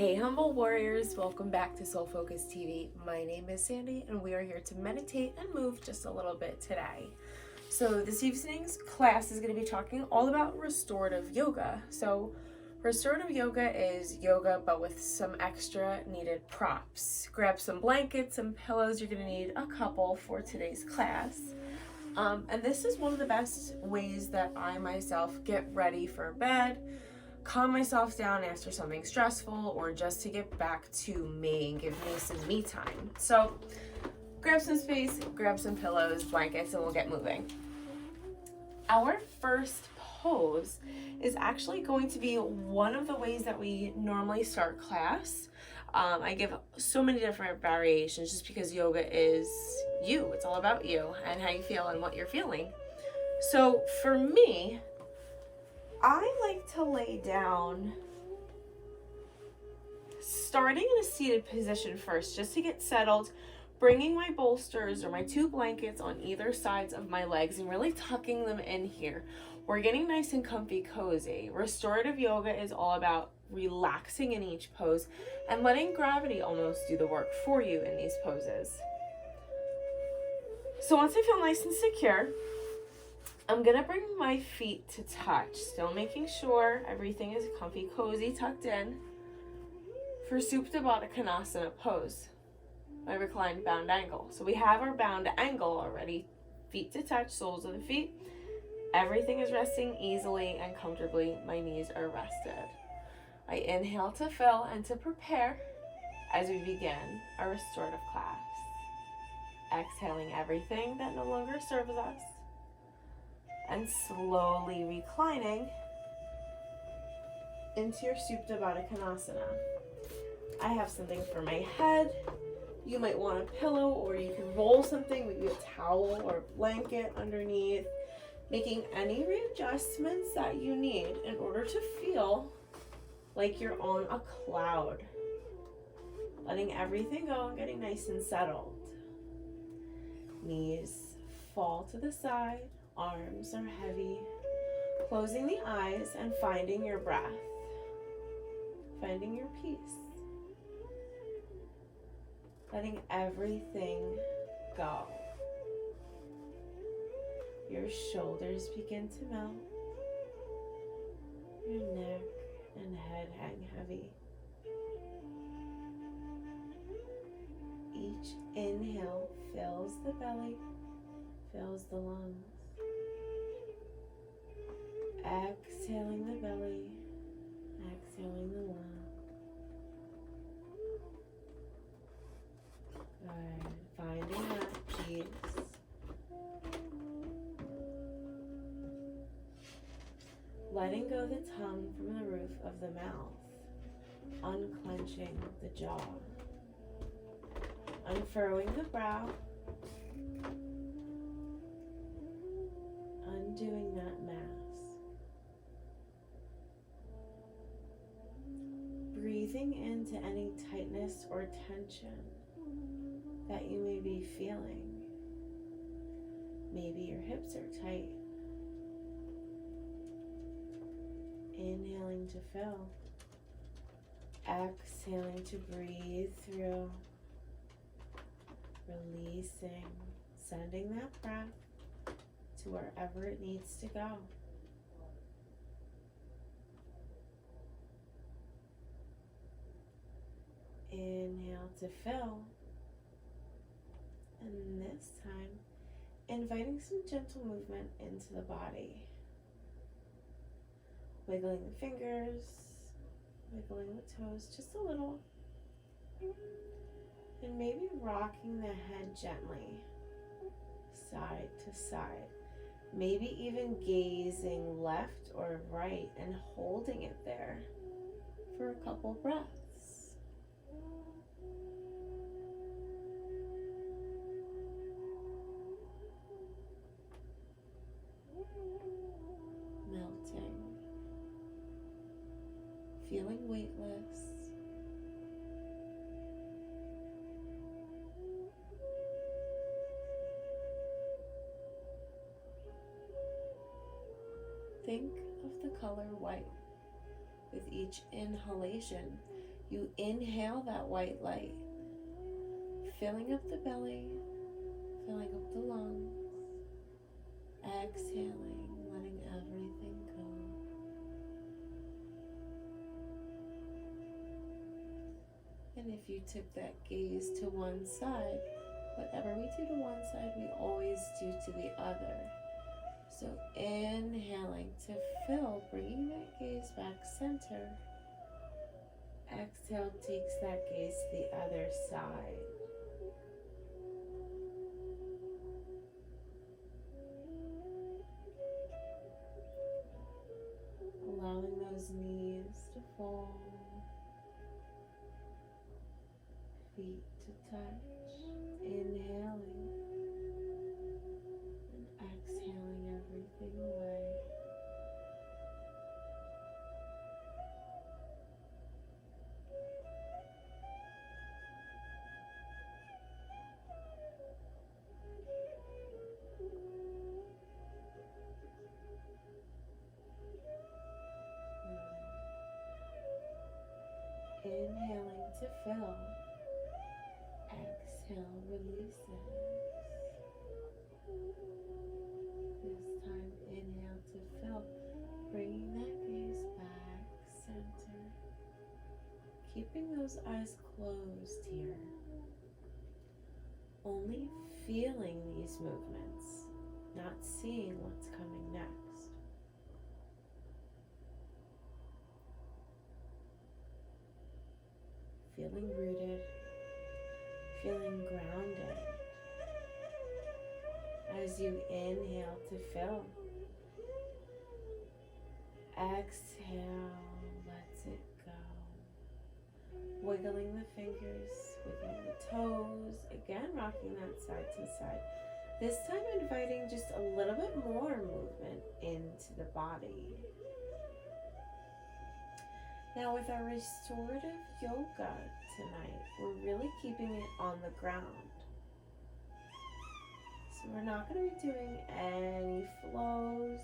Hey humble warriors, welcome back to Soul Focus TV. My name is Sandy and we are here to meditate and move just a little bit today. So this evening's class is going to be talking all about restorative yoga. So restorative yoga is yoga but with some extra needed props. Grab some blankets, some pillows, you're going to need a couple for today's class. And this is one of the best ways that I myself get ready for bed, calm myself down after something stressful, or just to get back to me and give me some me time. So grab some space, grab some pillows, blankets, and we'll get moving. Our first pose is actually going to be one of the ways that we normally start class. I give so many different variations just because yoga is you. It's all about you and how you feel and what you're feeling. So for me, I like to lay down, starting in a seated position first, just to get settled, bringing my bolsters or my two blankets on either sides of my legs and really tucking them in here. We're getting nice and comfy, cozy. Restorative yoga is all about relaxing in each pose and letting gravity almost do the work for you in these poses. So once I feel nice and secure, I'm gonna bring my feet to touch, still making sure everything is comfy, cozy, tucked in for Supta Baddha Konasana pose, my reclined bound angle. So we have our bound angle already, feet to touch, soles of the feet. Everything is resting easily and comfortably. My knees are rested. I inhale to fill and to prepare as we begin our restorative class. Exhaling everything that no longer serves us and slowly reclining into your Supta Baddha Konasana. I have something for my head. You might want a pillow, or you can roll something, maybe a towel or a blanket underneath, making any readjustments that you need in order to feel like you're on a cloud. Letting everything go and getting nice and settled. Knees fall to the side, arms are heavy. Closing the eyes and finding your breath, finding your peace. Letting everything go. Your shoulders begin to melt. Your neck and head hang heavy. Each inhale fills the belly, fills the lungs. Exhaling the belly, exhaling the lungs. Good. Finding that peace. Letting go the tongue from the roof of the mouth, unclenching the jaw, unfurrowing the brow, undoing that mask, breathing into any tightness or tension that you may be feeling. Maybe your hips are tight. Inhaling to fill. Exhaling to breathe through. Releasing. Sending that breath to wherever it needs to go. Inhale to fill. And this time, inviting some gentle movement into the body. Wiggling the fingers, wiggling the toes just a little. And maybe rocking the head gently, side to side. Maybe even gazing left or right and holding it there for a couple breaths. Melting. Feeling weightless. Think of the color white. With each inhalation, You inhale that white light, filling up the belly, filling up the lungs, exhaling, letting everything go. And if you tip that gaze to one side, whatever we do to one side, we always do to the other. So inhaling to fill, bringing that gaze back center. Exhale takes that gaze to the other side. Allowing those knees to fall, feet to touch, inhaling and exhaling everything away. Inhaling to fill, exhale, releases. This time, inhale to fill, bringing that gaze back center. Keeping those eyes closed here. Only feeling these movements, not seeing what's coming next. Feeling rooted, feeling grounded. As you inhale to fill, exhale, lets it go. Wiggling the fingers, wiggling the toes, again rocking that side to side. This time inviting just a little bit more movement into the body. Now with our restorative yoga tonight, we're really keeping it on the ground. So we're not going to be doing any flows,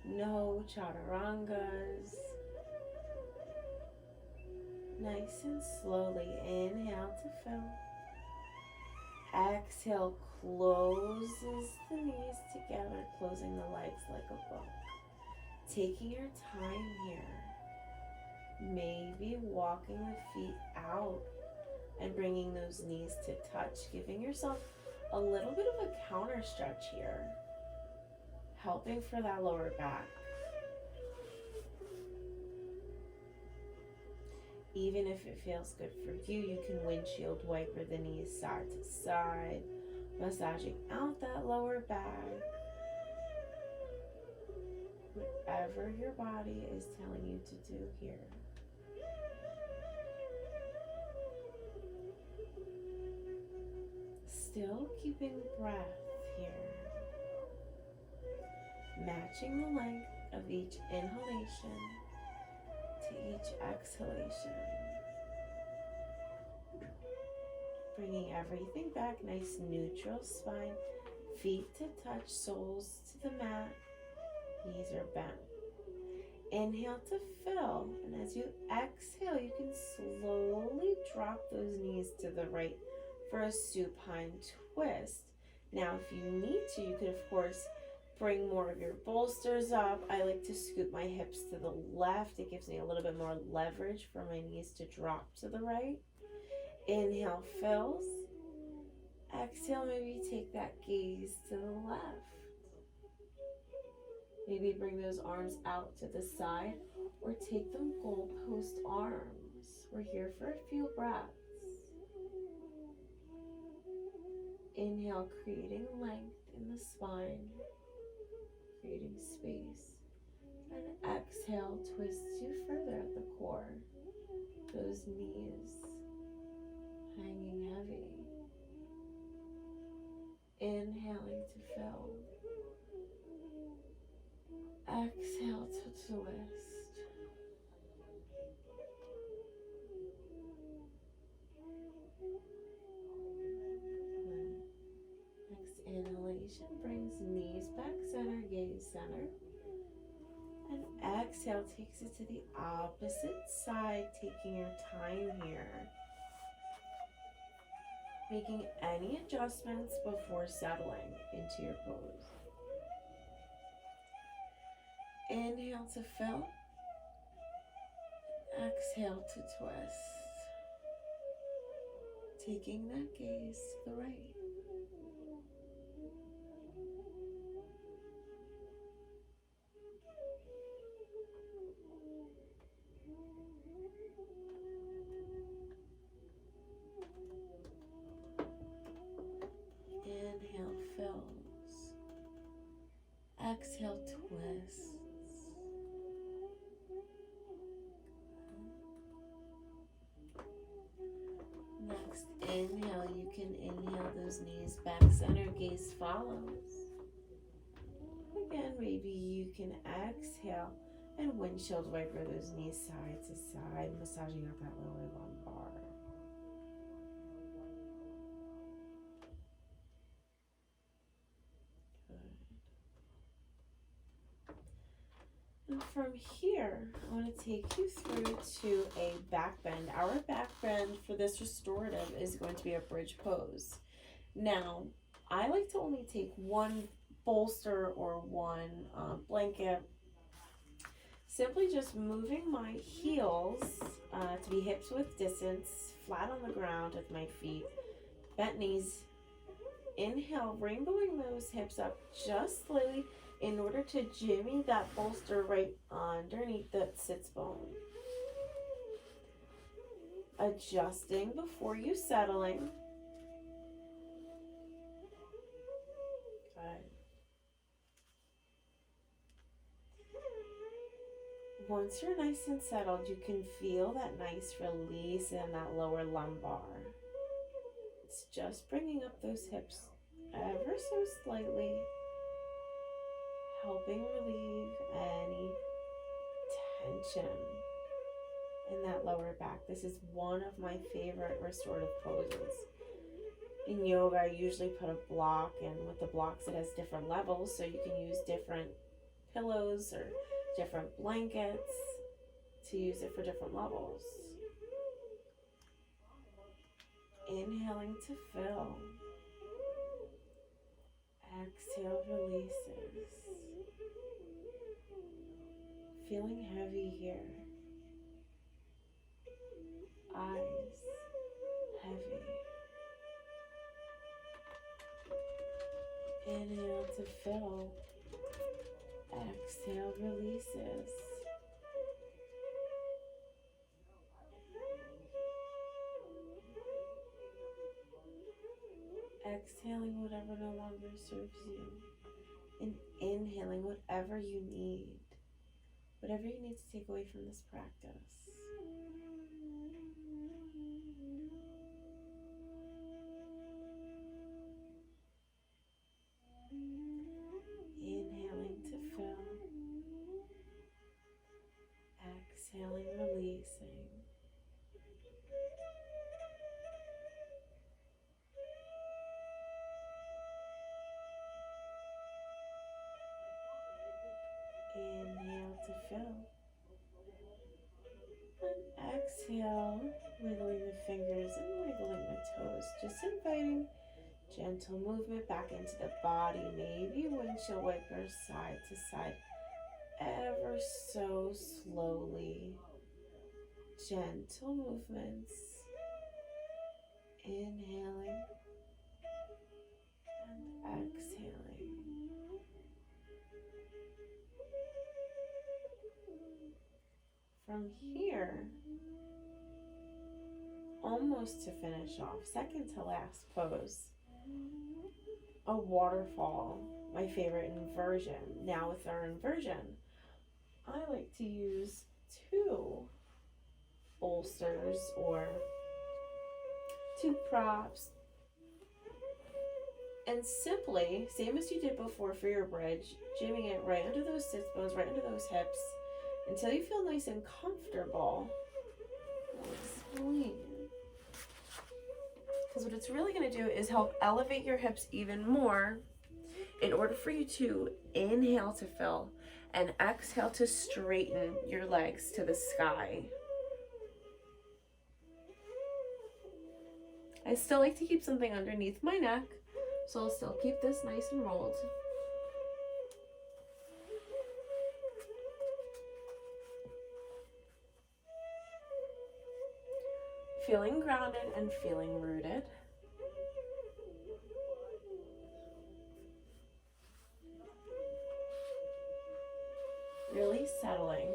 no chaturangas. Nice and slowly, inhale to fill. Exhale, closes the knees together, closing the legs like a book. Taking your time here. Maybe walking the feet out and bringing those knees to touch, giving yourself a little bit of a counter stretch here, helping for that lower back. Even if it feels good for you, you can windshield wiper the knees side to side, massaging out that lower back. Whatever your body is telling you to do here. Still keeping breath here. Matching the length of each inhalation to each exhalation. Bringing everything back, nice neutral spine, feet to touch, soles to the mat, knees are bent. Inhale to fill, and as you exhale, you can slowly drop those knees to the right for a supine twist. Now, if you need to, you could, of course, bring more of your bolsters up. I like to scoop my hips to the left. It gives me a little bit more leverage for my knees to drop to the right. Inhale, fills. Exhale, maybe take that gaze to the left. Maybe bring those arms out to the side or take them goalpost arms. We're here for a few breaths. Inhale, creating length in the spine, creating space. And exhale, twist you further at the core. Those knees hanging heavy. Inhaling to fill. Exhale to twist. Next inhalation brings knees back center, gaze center. And exhale takes it to the opposite side, taking your time here. Making any adjustments before settling into your pose. Inhale to fill. Exhale to twist. Taking that gaze to the right. Inhale fills. Exhale twists. Next inhale, you can inhale those knees back center, gaze follows. Again, maybe you can exhale and windshield wiper those knees side to side, massaging out that lower lumbar. And from here, I want to take you through to a back bend. Our back bend for this restorative is going to be a bridge pose. Now, I like to only take one bolster or one blanket. Simply just moving my heels to be hips width distance, flat on the ground with my feet, bent knees. Inhale, rainbowing those hips up just slightly in order to jimmy that bolster right underneath the sits bone. Adjusting before you settling. Good. Once you're nice and settled, you can feel that nice release in that lower lumbar. It's just bringing up those hips ever so slightly, helping relieve any tension in that lower back. This is one of my favorite restorative poses. In yoga, I usually put a block, and with the blocks it has different levels, so you can use different pillows or different blankets to use it for different levels. Inhaling to fill. Exhale, releases. Feeling heavy here. Eyes heavy. Inhale to fill. Exhale, releases. Exhaling whatever no longer serves you. And inhaling whatever you need. Whatever you need to take away from this practice. Inhaling to fill. Exhaling, releasing. Inhale to fill. And exhale, wiggling the fingers and wiggling the toes. Just inviting gentle movement back into the body. Maybe windshield wipers side to side. Ever so slowly. Gentle movements. Inhaling and exhaling. From here, almost to finish off, second to last pose, a waterfall, my favorite inversion. Now with our inversion, I like to use 2 bolsters or 2 props, and simply, same as you did before for your bridge, jamming it right under those sits bones, right under those hips, until you feel nice and comfortable. I'll explain. Because what it's really going to do is help elevate your hips even more in order for you to inhale to fill, And exhale to straighten your legs to the sky. I still like to keep something underneath my neck, so I'll still keep this nice and rolled. Feeling grounded and feeling rooted. Really settling.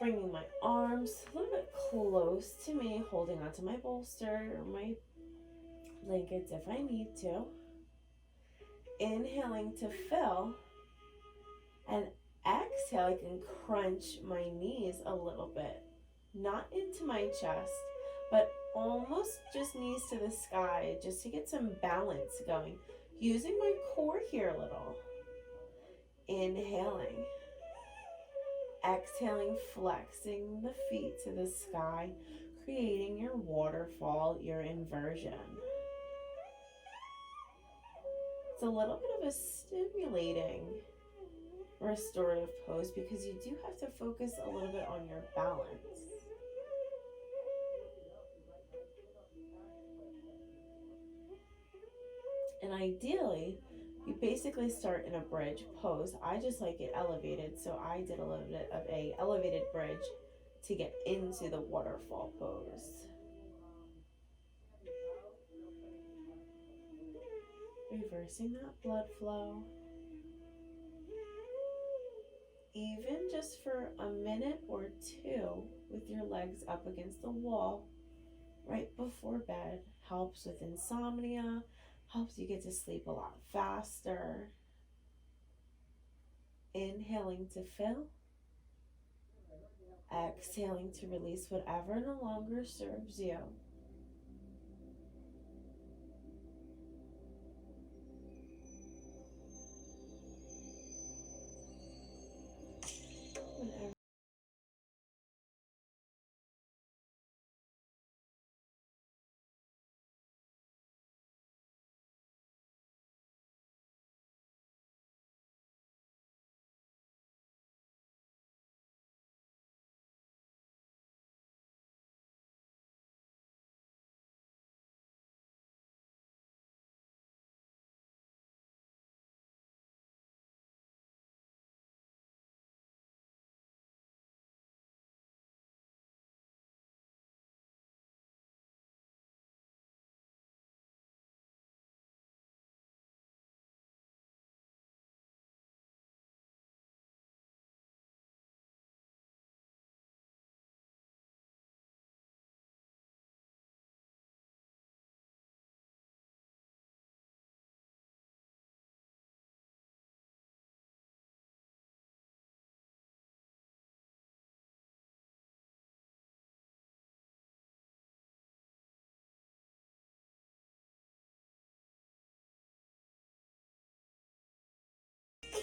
Bringing my arms a little bit close to me, holding onto my bolster or my blankets if I need to. Inhaling to fill, and exhale, I can crunch my knees a little bit. Not into my chest, but almost just knees to the sky, just to get some balance going. Using my core here a little. Inhaling. Exhaling, flexing the feet to the sky, creating your waterfall, your inversion. It's a little bit of a stimulating restorative pose because you do have to focus a little bit on your balance. And ideally, you basically start in a bridge pose. I just like it elevated, so I did a little bit of a elevated bridge to get into the waterfall pose. Reversing that blood flow. Even just for a minute or two with your legs up against the wall right before bed helps with insomnia, helps you get to sleep a lot faster. Inhaling to fill. Exhaling to release whatever no longer serves you.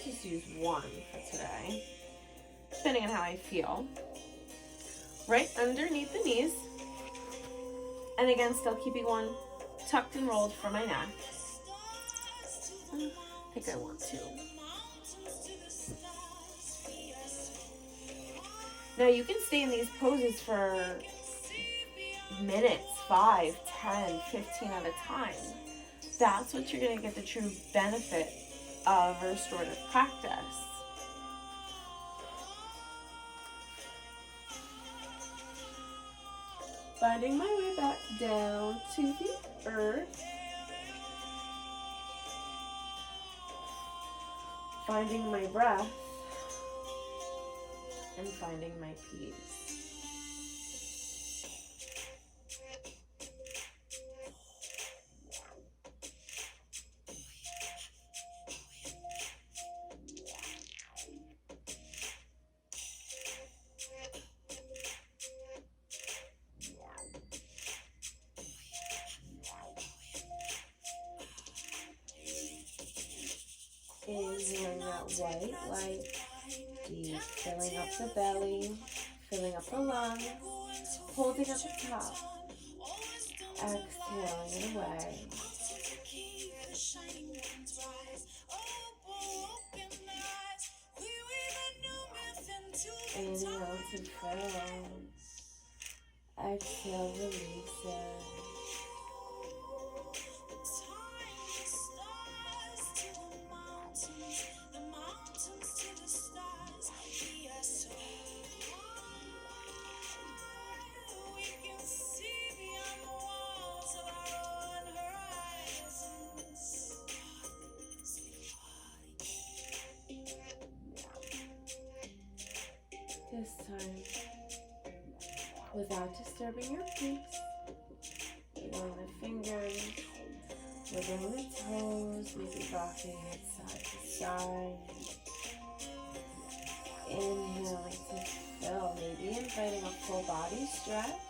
Just use one for today, depending on how I feel. Right underneath the knees. And again, still keeping one tucked and rolled for my neck. I think I want to. Now you can stay in these poses for minutes, 5, 10, 15 at a time. That's what you're going to get the true benefit of restorative practice. Finding my way back down to the earth. Finding my breath. And finding my peace. Inhaling that white light, deep, filling up the belly, filling up the lungs, holding at the top, exhaling it away. Inhale to fill. Exhale, release it. This time, without disturbing your peace, wiggling the fingers, wiggling the toes, maybe rocking it side to side. Inhaling to fill, maybe inviting a full body stretch.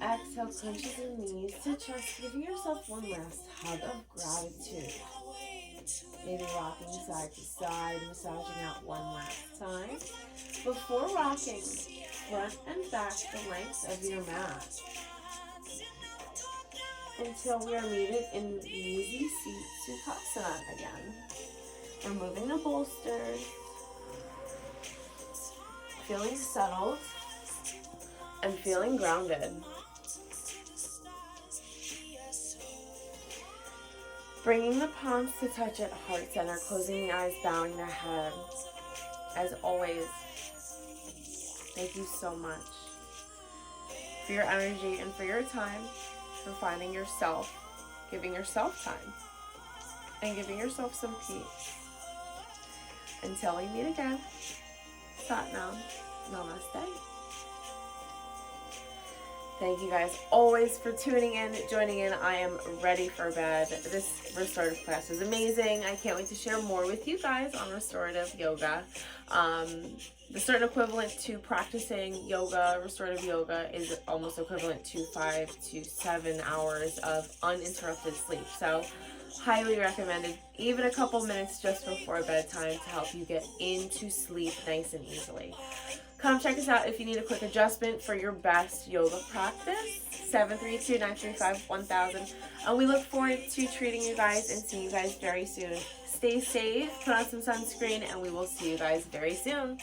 Exhale, clenches the knees to chest, giving yourself one last hug of gratitude. Maybe rocking side to side, massaging out one last time. Before rocking, front and back the length of your mat. Until we are meeting in easy seat Sukhasana again. Removing the bolsters. Feeling settled. And feeling grounded. Bringing the palms to touch at heart center, closing the eyes, bowing the head. As always, thank you so much for your energy and for your time, for finding yourself, giving yourself time, and giving yourself some peace. Until we meet again, Sat Nam, Namaste. Thank you guys always for tuning in, joining in. I am ready for bed. This restorative class is amazing. I can't wait to share more with you guys on restorative yoga. The certain equivalent to practicing yoga, restorative yoga, is almost equivalent to 5 to 7 hours of uninterrupted sleep. So highly recommended, even a couple minutes just before bedtime to help you get into sleep nice and easily. Come check us out if you need a quick adjustment for your best yoga practice. 732-935-1000. And we look forward to treating you guys and seeing you guys very soon. Stay safe, put on some sunscreen, and we will see you guys very soon.